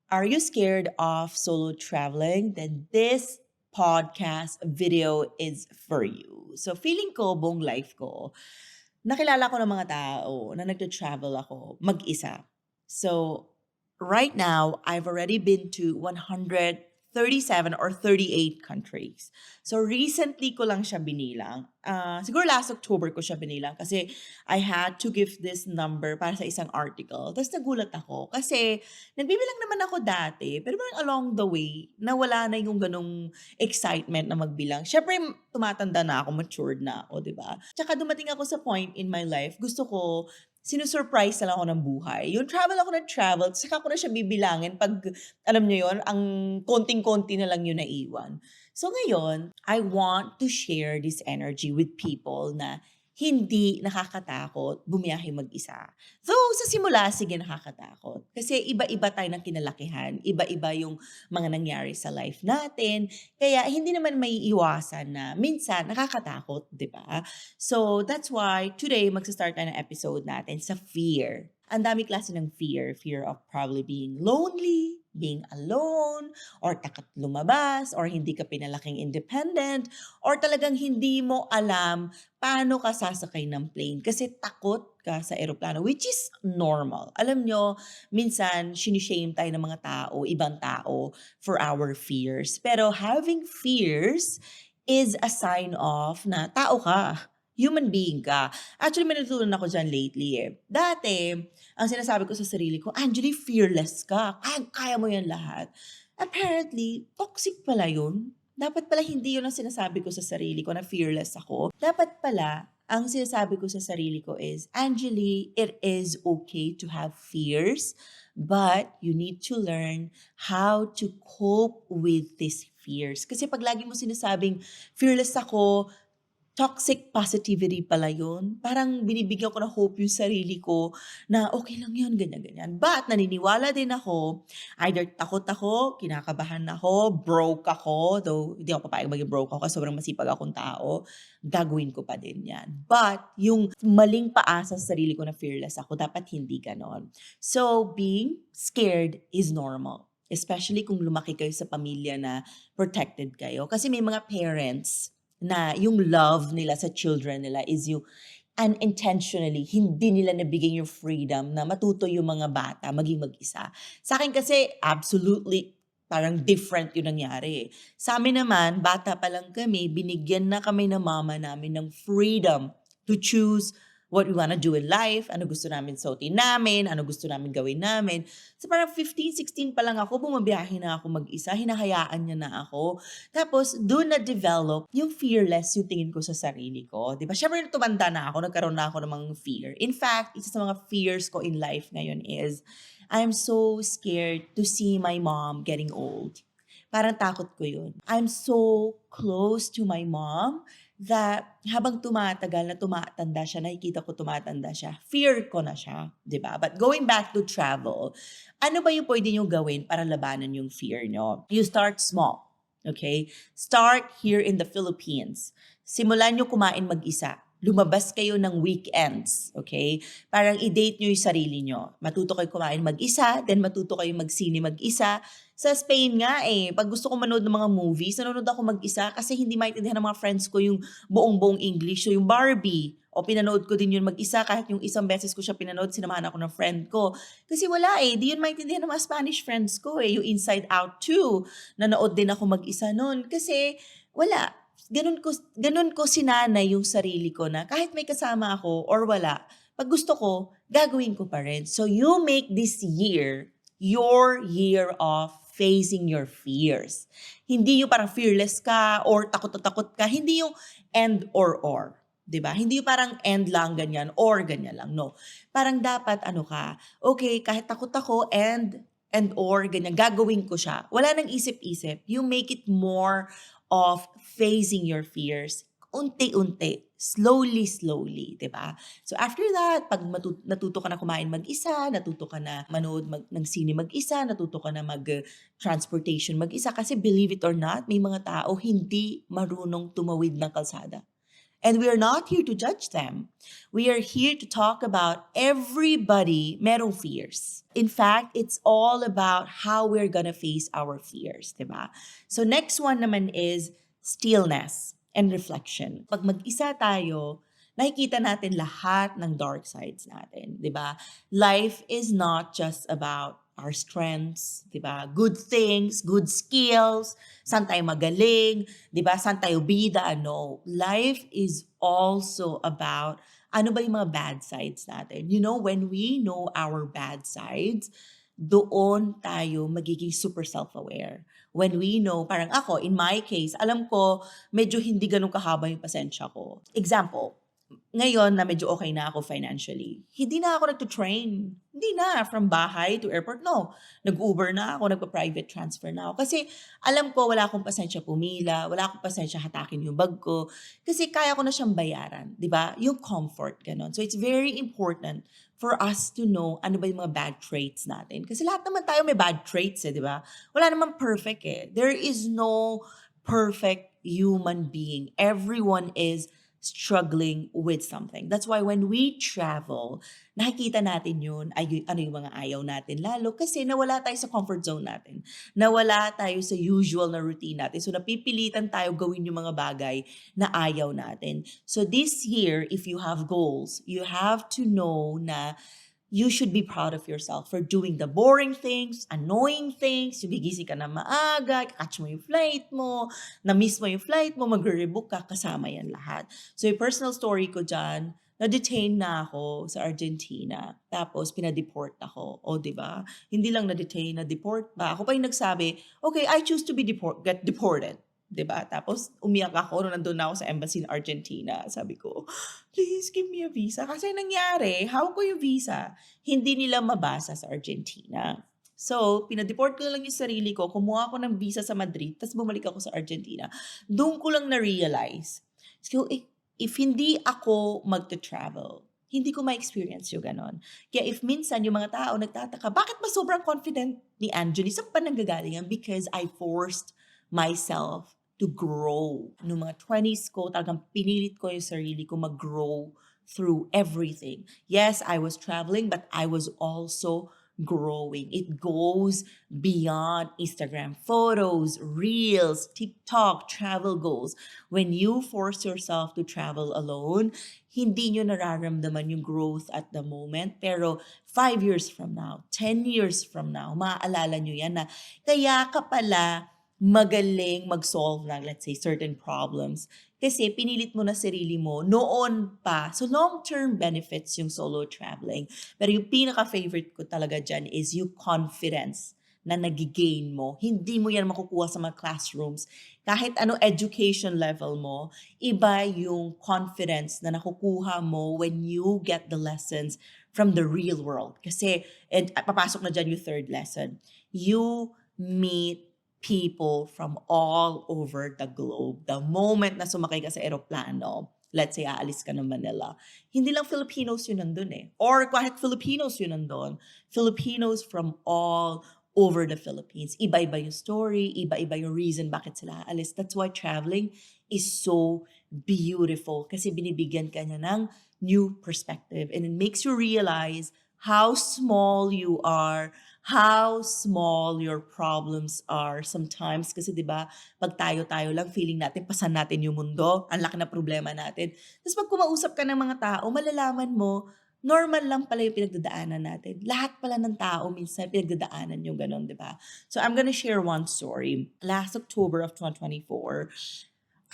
Are you scared of solo traveling? Then this podcast video is for you. So feeling ko buong life ko, nakilala ko ng mga tao na nagta-travel ako mag-isa. So right now, I've already been to 137 or 38 countries. So recently ko lang siya binilang. Siguro last October ko siya binilang kasi I had to give this number para sa isang article. Tapos nagulat ako kasi nagbibilang naman ako dati, pero parang along the way, nawala na yung ganong excitement na magbilang. Syempre, tumatanda na ako, matured na ako, di ba? Tsaka dumating ako sa point in my life, gusto ko, sinusurprise na lang ako ng buhay. Yung travel ako ng travel, saka ko na siya bibilangin pag, alam nyo yon ang konting-konti na lang yung naiwan. So ngayon, I want to share this energy with people na hindi nakakatakot bumiyahe mag-isa. Though sa simula, sige nakakatakot. Kasi iba-iba tayo ng kinalakihan. Iba-iba yung mga nangyari sa life natin. Kaya hindi naman may iwasan na minsan nakakatakot, di ba? So that's why today magsa-start tayo ng episode natin sa fear. Ang dami klase ng fear. Fear of probably being lonely, being alone, or takot lumabas, or hindi ka pinalaking independent, or talagang hindi mo alam paano ka sasakay ng plane kasi takot ka sa eroplano, which is normal. Alam nyo, minsan, sinishame tayo ng mga tao, ibang tao, for our fears. Pero having fears is a sign of na tao ka. Human being ka. Actually, may natutunan ako dyan lately eh. Dati, ang sinasabi ko sa sarili ko, Angeli, fearless ka. Kaya mo yan lahat. Apparently, toxic pala yun. Dapat pala hindi yun ang sinasabi ko sa sarili ko na fearless ako. Dapat pala, ang sinasabi ko sa sarili ko is, Angeli, it is okay to have fears, but you need to learn how to cope with these fears. Kasi pag lagi mo sinasabing, fearless ako, toxic positivity pala yun. Parang binibigyan ko ng hope yung sarili ko na okay lang yun, ganyan-ganyan. But naniniwala din ako, either takot ako, kinakabahan ako, broke ako, though hindi ako papayag maging broke ako kasi sobrang masipag akong tao, gagawin ko pa din yan. But yung maling paasa sa sarili ko na fearless ako, dapat hindi ganon. So being scared is normal. Especially kung lumaki kayo sa pamilya na protected kayo. Kasi may mga parents na yung love nila sa children nila is yung unintentionally, hindi nila nabigyan yung freedom na matuto yung mga bata maging mag-isa. Sa akin kasi, absolutely, parang different yung nangyari. Sa amin naman, bata pa lang kami, binigyan na kami ng mama namin ng freedom to choose what we wanna do in life, ano gusto namin suotin namin, ano gusto namin gawin namin. So parang 15, 16 pa lang ako, bumabiyahe na ako mag-isa, hinahayaan niya na ako. Tapos, doon na-develop yung fearless yung tingin ko sa sarili ko. Di ba? Siyempre, tumanda na ako, nagkaroon na ako ng mga fear. In fact, isa sa mga fears ko in life ngayon is, I'm so scared to see my mom getting old. Parang takot ko yun. I'm so close to my mom that habang tumatagal na tumatanda siya, nakikita ko tumatanda siya, fear ko na siya, di ba? But going back to travel, ano ba yung pwede nyo gawin para labanan yung fear nyo? You start small, okay? Start here in the Philippines. Simulan nyo kumain mag-isa. Lumabas kayo ng weekends, okay? Parang i-date nyo yung sarili nyo. Matuto kayo kumain mag-isa, then matuto kayo mag-sine mag-isa. Sa Spain nga pag gusto ko manood ng mga movies, nanonood ako mag-isa kasi hindi maintindihan ng mga friends ko yung buong-buong English. So yung Barbie, pinanood ko din yun mag-isa kahit yung isang beses ko siya pinanood, sinamahan ako ng friend ko. Kasi wala di yun maintindihan ng mga Spanish friends ko Yung Inside Out 2, nanood din ako mag-isa nun. Kasi wala, ganun ko sinanay yung sarili ko na kahit may kasama ako or wala, pag gusto ko, gagawin ko pa rin. So you make this year your year of facing your fears. Hindi yung parang fearless ka or takot na takot ka. Hindi yung and or. 'Di ba? Hindi yung parang and lang ganyan or ganyan lang. No. Parang dapat ano ka, okay, kahit takot ako and or ganyan, gagawin ko siya. Wala nang isip-isip. You make it more of facing your fears. Unti-unti, slowly, 'di ba? So after that, pag natuto ka na kumain mag-isa, natuto ka na manood ng sine mag-isa, natuto ka na mag-transportation mag-isa kasi believe it or not, may mga tao hindi marunong tumawid ng kalsada. And we are not here to judge them. We are here to talk about everybody merong fears. In fact, it's all about how we're gonna face our fears, diba? So next one naman is stillness and reflection. Pag mag-isa tayo, nakikita natin lahat ng dark sides natin, diba? Life is not just about our strengths, diba? Good things, good skills, saan tayo magaling, diba? Saan tayo bida, ano. Life is also about ano ba yung mga bad sides natin. You know, when we know our bad sides, doon tayo magiging super self-aware. When we know, parang ako, in my case, alam ko, medyo hindi ganun kahaba yung pasensya ko. Example, ngayon na medyo okay na ako financially, hindi na ako nagtutrain. Hindi na, from bahay to airport, no. Nag-Uber na ako, nagpa-private transfer na ako. Kasi alam ko, wala akong pasensya pumila, wala akong pasensya hatakin yung bag ko. Kasi kaya ko na siyang bayaran, di ba? Yung comfort, ganon. So it's very important for us to know ano ba yung mga bad traits natin. Kasi lahat naman tayo may bad traits, di ba? Wala naman perfect eh. There is no perfect human being. Everyone is struggling with something. That's why when we travel, nakikita natin yun, ano yung mga ayaw natin. Lalo kasi nawala tayo sa comfort zone natin. Nawala tayo sa usual na routine natin. So napipilitan tayo gawin yung mga bagay na ayaw natin. So this year, if you have goals, you have to know na you should be proud of yourself for doing the boring things, annoying things, yung gigising ka na maaga, catch mo yung flight mo, na-miss mo yung flight mo, magre-rebook ka, kasama yan lahat. So yung personal story ko dyan, na-detain na ako sa Argentina. Tapos, pinadeport ako. O, di ba? Hindi lang na-detain, na-deport pa. Ako pa yung nagsabi, okay, I choose to be get deported. 'Di ba? Tapos umiyak ako nung nandun na ako sa embassy in Argentina. Sabi ko, please give me a visa. Kasi nangyari, hawak ko yung visa. Hindi nila mabasa sa Argentina. So, pinadeport ko na lang yung sarili ko. Kumuha ako ng visa sa Madrid. Tapos bumalik ako sa Argentina. Doon ko lang na-realize. So, if hindi ako magta-travel, hindi ko ma-experience yung ganon. Kaya if minsan yung mga tao nagtataka, bakit ba sobrang confident ni Anjali? Saan pa nanggagaling yan? Because I forced myself to grow. Noong mga 20s ko, talagang pinilit ko yung sarili ko mag-grow through everything. Yes, I was traveling, but I was also growing. It goes beyond Instagram photos, reels, TikTok, travel goals. When you force yourself to travel alone, hindi nyo nararamdaman yung growth at the moment. Pero 5 years from now, 10 years from now, maaalala nyo yan na kaya ka pala magaling mag-solve ng, let's say, certain problems. Kasi pinilit mo na sarili mo noon pa. So, long-term benefits yung solo traveling. Pero yung pinaka-favorite ko talaga dyan is yung confidence na nagigain mo. Hindi mo yan makukuha sa mga classrooms. Kahit ano education level mo, iba yung confidence na nakukuha mo when you get the lessons from the real world. Kasi, papasok na dyan yung third lesson. You meet people from all over the globe. The moment na sumakay ka sa eroplano, let's say aalis ka ng Manila, hindi lang Filipinos yun nandun eh. Or kahit Filipinos yun nandun, Filipinos from all over the Philippines. Iba-iba yung story, iba-iba yung reason bakit sila aalis. That's why traveling is so beautiful kasi binibigyan ka niya ng new perspective and it makes you realize how small you are, how small your problems are sometimes. Kasi 'di ba pag tayo-tayo lang, feeling natin pasan natin yung mundo, ang laki na problema natin. Tapos pag kumausap ka ng mga tao, malalaman mo, normal lang pala yung pinagdadaanan natin. Lahat pala ng tao minsan pinagdadaanan yung ganun, 'di ba? So I'm gonna share one story. Last October of 2024,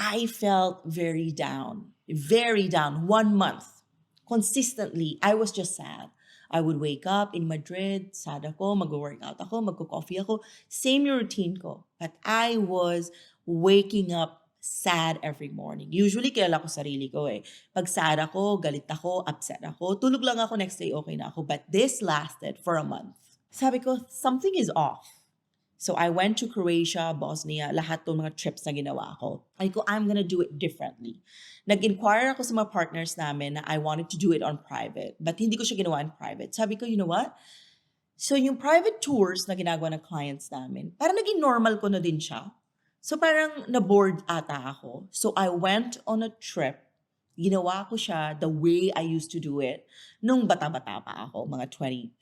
I felt very down, 1 month. Consistently, I was just sad. I would wake up in Madrid, sad ako, mag-workout ako, magko-coffee ako. Same yung routine ko. But I was waking up sad every morning. Usually, kilala ko sarili ko eh. Pag sad ako, galit ako, upset ako, tulog lang ako, next day okay na ako. But this lasted for a month. Sabi ko, something is off. So I went to Croatia, Bosnia, lahat ng mga trips na ginawa ko. Ay ko, I'm gonna do it differently. Nag-inquire ako sa mga partners namin na I wanted to do it on private. But hindi ko siya ginawa in private. Sabi ko, you know what? So yung private tours na ginagawa ng clients namin, parang naging normal ko na din siya. So parang na-bored ata ako. So I went on a trip Ginawa ko siya the way I used to do it nung bata-bata pa ako, mga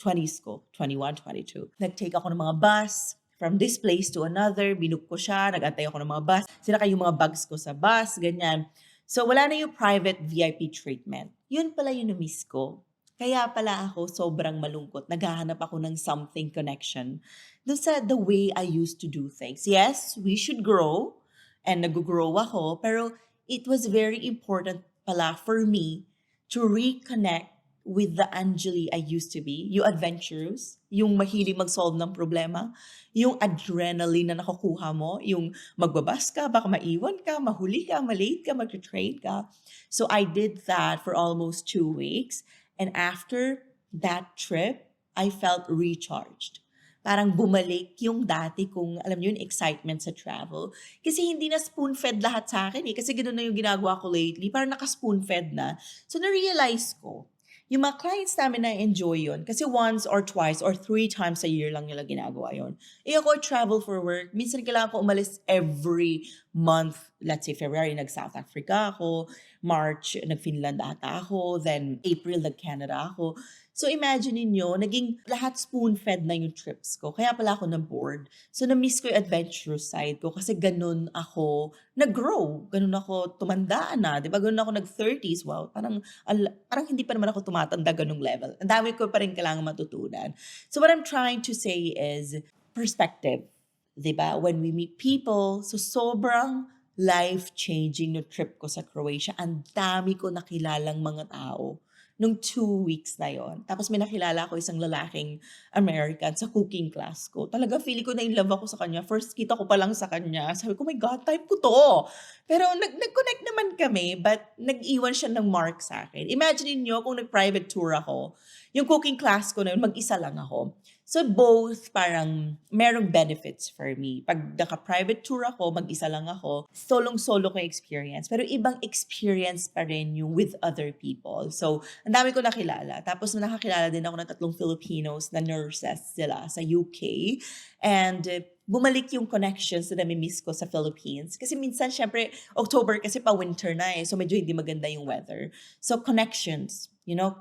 20s ko, 21, 22. Nag-take ako ng mga bus from this place to another, binook ko siya, nag-antay ako ng mga bus, sinakay yung mga bags ko sa bus, ganyan. So wala na yung private VIP treatment. Yun pala yung na-miss ko. Kaya pala ako sobrang malungkot. Naghahanap ako ng something connection dun sa the way I used to do things. Yes, we should grow and nag-grow ako, pero it was very important pala for me to reconnect with the Anjali I used to be, yung adventurous, yung mahilig mag-solve ng problema, yung adrenaline na nakukuha mo, yung magbabas ka, baka maiwan ka, mahuli ka, malate ka, mag-train ka. So I did that for almost 2 weeks. And after that trip, I felt recharged. Parang bumalik yung dati kong, alam niyo, yung excitement sa travel. Kasi hindi na spoon-fed lahat sa akin eh. Kasi ganoon na yung ginagawa ko lately. Parang naka-spoon-fed na. So na-realize ko, yung mga clients namin na enjoy yun. Kasi once or twice or 3 times a year lang nila ginagawa yun. Eh ako, travel for work. Minsan kailangan ko umalis every month. Let's say February, nag-South Africa ako. March, nag-Finland ata ako. Then April, nag-Canada ako. So imagine niyo, naging lahat spoon-fed na yung trips ko. Kaya pala ako na-bored. So na-miss ko yung adventurous side ko kasi ganun ako nag-grow. Ganun ako tumanda na. Di ba? Ganun ako nag-30s. Wow, parang hindi pa naman ako tumatanda ganung level. Ang dami ko pa rin kailangan matutunan. So what I'm trying to say is perspective. Di ba? When we meet people, so sobrang life-changing no trip ko sa Croatia. Ang dami ko nakilalang mga tao nung 2 weeks na yon. Tapos may nakilala ko isang lalaking American sa cooking class ko. Talaga feeling ko na in love ako sa kanya. First kita ko pa lang sa kanya. Sabi ko, my God, type ko to. Pero nag-connect naman kami, but nag-iwan siya ng mark sa akin. Imagine niyo kung nag-private tour ako, yung cooking class ko na yun, mag-isa lang ako. So both parang merong benefits for me. Pag naka-private tour ako, mag-isa lang ako, solong-solo ko yung experience. Pero ibang experience pa rin yung with other people. So, ang dami ko nakilala. Tapos nakakilala din ako ng 3 Filipinos na nurses sila sa UK. And bumalik yung connections na nami-miss ko sa Philippines. Kasi minsan, syempre, October kasi pa winter na eh. So medyo hindi maganda yung weather. So connections.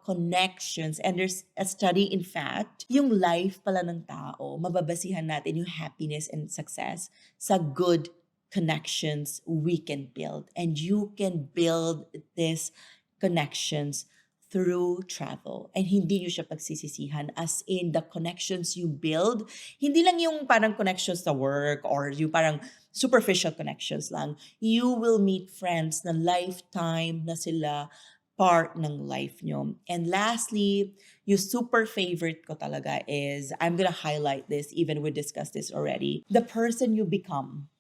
Connections. And there's a study, in fact, yung life pala ng tao, mababasihan natin yung happiness and success sa good connections we can build. And you can build these connections through travel. And hindi nyo siya pagsisisihan, as in the connections you build, hindi lang yung parang connections sa work or yung parang superficial connections lang. You will meet friends na lifetime na sila part ng life nyo. And lastly, yung super favorite ko talaga is, I'm gonna highlight this, even we discussed this already, the person you become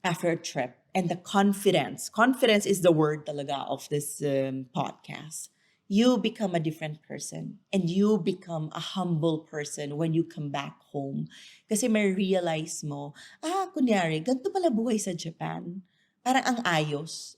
after a trip and the confidence. Confidence is the word talaga of this podcast. You become a different person and you become a humble person when you come back home. Kasi may realize mo, kunyari, ganito pala buhay sa Japan. Parang ang ayos.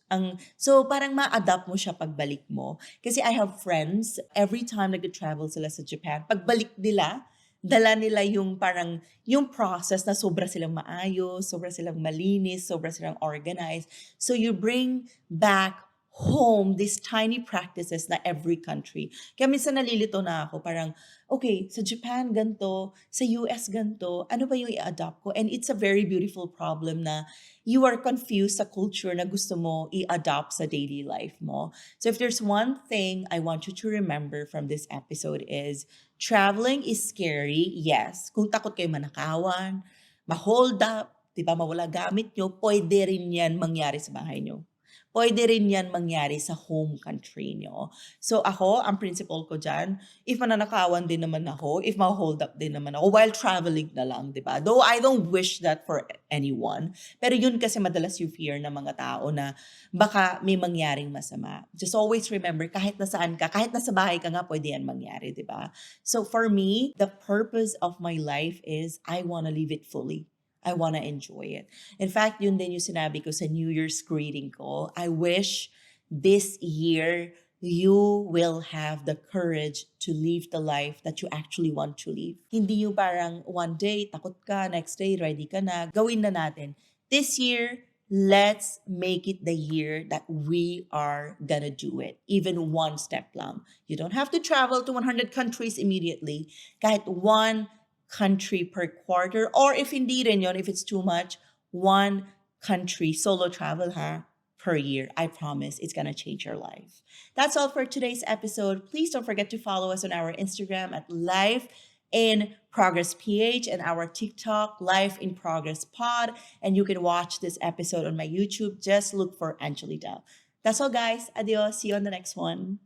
So parang ma-adapt mo siya pagbalik mo. Kasi I have friends, every time nag-travel sila sa Japan, pagbalik nila, dala nila yung parang, yung process na sobra silang maayos, sobra silang malinis, sobra silang organized. So you bring back home these tiny practices na every country. Kaya minsan nalilito na ako, parang, okay, sa Japan ganto, sa US ganto, ano ba yung i-adopt ko? And it's a very beautiful problem na you are confused sa culture na gusto mo i-adopt sa daily life mo. So if there's one thing I want you to remember from this episode is, traveling is scary, yes. Kung takot kayo manakawan, ma-hold up, diba, mawala gamit nyo, pwede rin yan mangyari sa bahay nyo. Pwede rin yan mangyari sa home country nyo. So ako, ang principle ko dyan, if mananakawan din naman ako, if ma-hold up din naman ako, while traveling na lang, di ba? Though I don't wish that for anyone. Pero yun kasi madalas yung fear ng mga tao na baka may mangyaring masama. Just always remember, kahit nasaan ka, kahit nasa bahay ka nga, pwede yan mangyari, di ba? So for me, the purpose of my life is I wanna live it fully. I wanna enjoy it. In fact, yun din yung sinabi ko sa New Year's greeting ko. I wish this year you will have the courage to live the life that you actually want to live. Hindi yung parang one day, takot ka, next day, ready ka na, gawin na natin. This year, let's make it the year that we are gonna do it. Even one step lang. You don't have to travel to 100 countries immediately. Kahit one country per quarter. Or if hindi rin yun, if it's too much, one country solo travel per year. I promise it's gonna change your life. That's all for today's episode. Please don't forget to follow us on our Instagram at Life in Progress PH and our TikTok Life in Progress Pod. And you can watch this episode on my YouTube. Just look for Angelita. That's all, guys. Adios. See you on the next one.